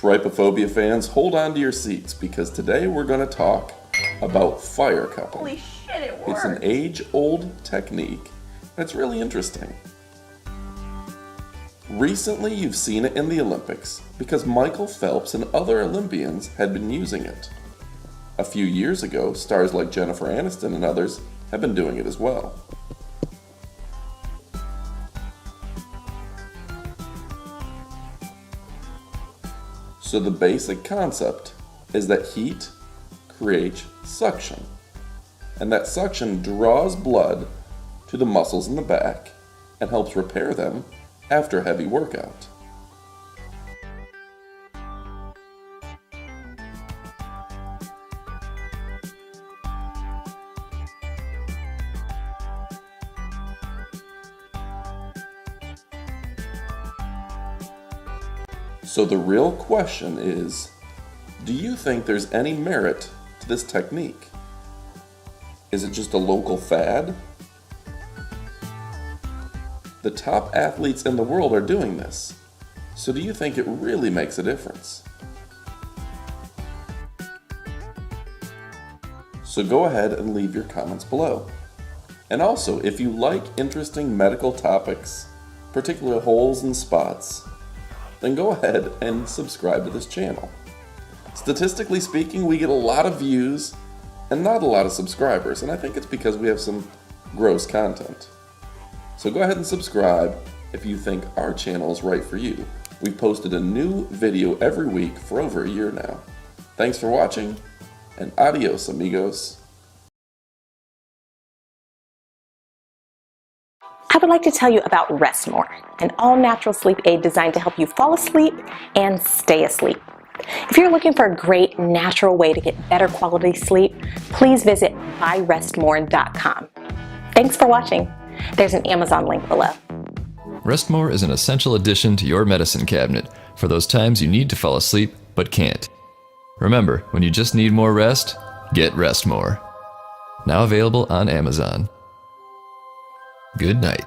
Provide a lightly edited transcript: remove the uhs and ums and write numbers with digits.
Trypophobia fans, hold on to your seats because today we're going to talk about fire cupping. Holy shit, it works! It's an age-old technique, and it's really interesting. Recently, you've seen it in the Olympics because Michael Phelps and other Olympians had been using it. A few years ago, stars like Jennifer Aniston and others have been doing it as well. So the basic concept is that heat creates suction, and that suction draws blood to the muscles in the back and helps repair them after a heavy workout. So the real question is, do you think there's any merit to this technique? Is it just a local fad? The top athletes in the world are doing this. So do you think it really makes a difference? So go ahead and leave your comments below. And also, if you like interesting medical topics, particular holes and spots, then go ahead and subscribe to this channel. Statistically speaking, we get a lot of views and not a lot of subscribers, and I think it's because we have some gross content. So go ahead and subscribe if you think our channel is right for you. We've posted a new video every week for over a year now. Thanks for watching, and adios, amigos. I would like to tell you about Rest More, an all-natural sleep aid designed to help you fall asleep and stay asleep. If you're looking for a great natural way to get better quality sleep, please visit buyrestmore.com. Thanks for watching. There's an Amazon link below. Restmore is an essential addition to your medicine cabinet for those times you need to fall asleep but can't. Remember, when you just need more rest, get Restmore. Now available on Amazon. Good night.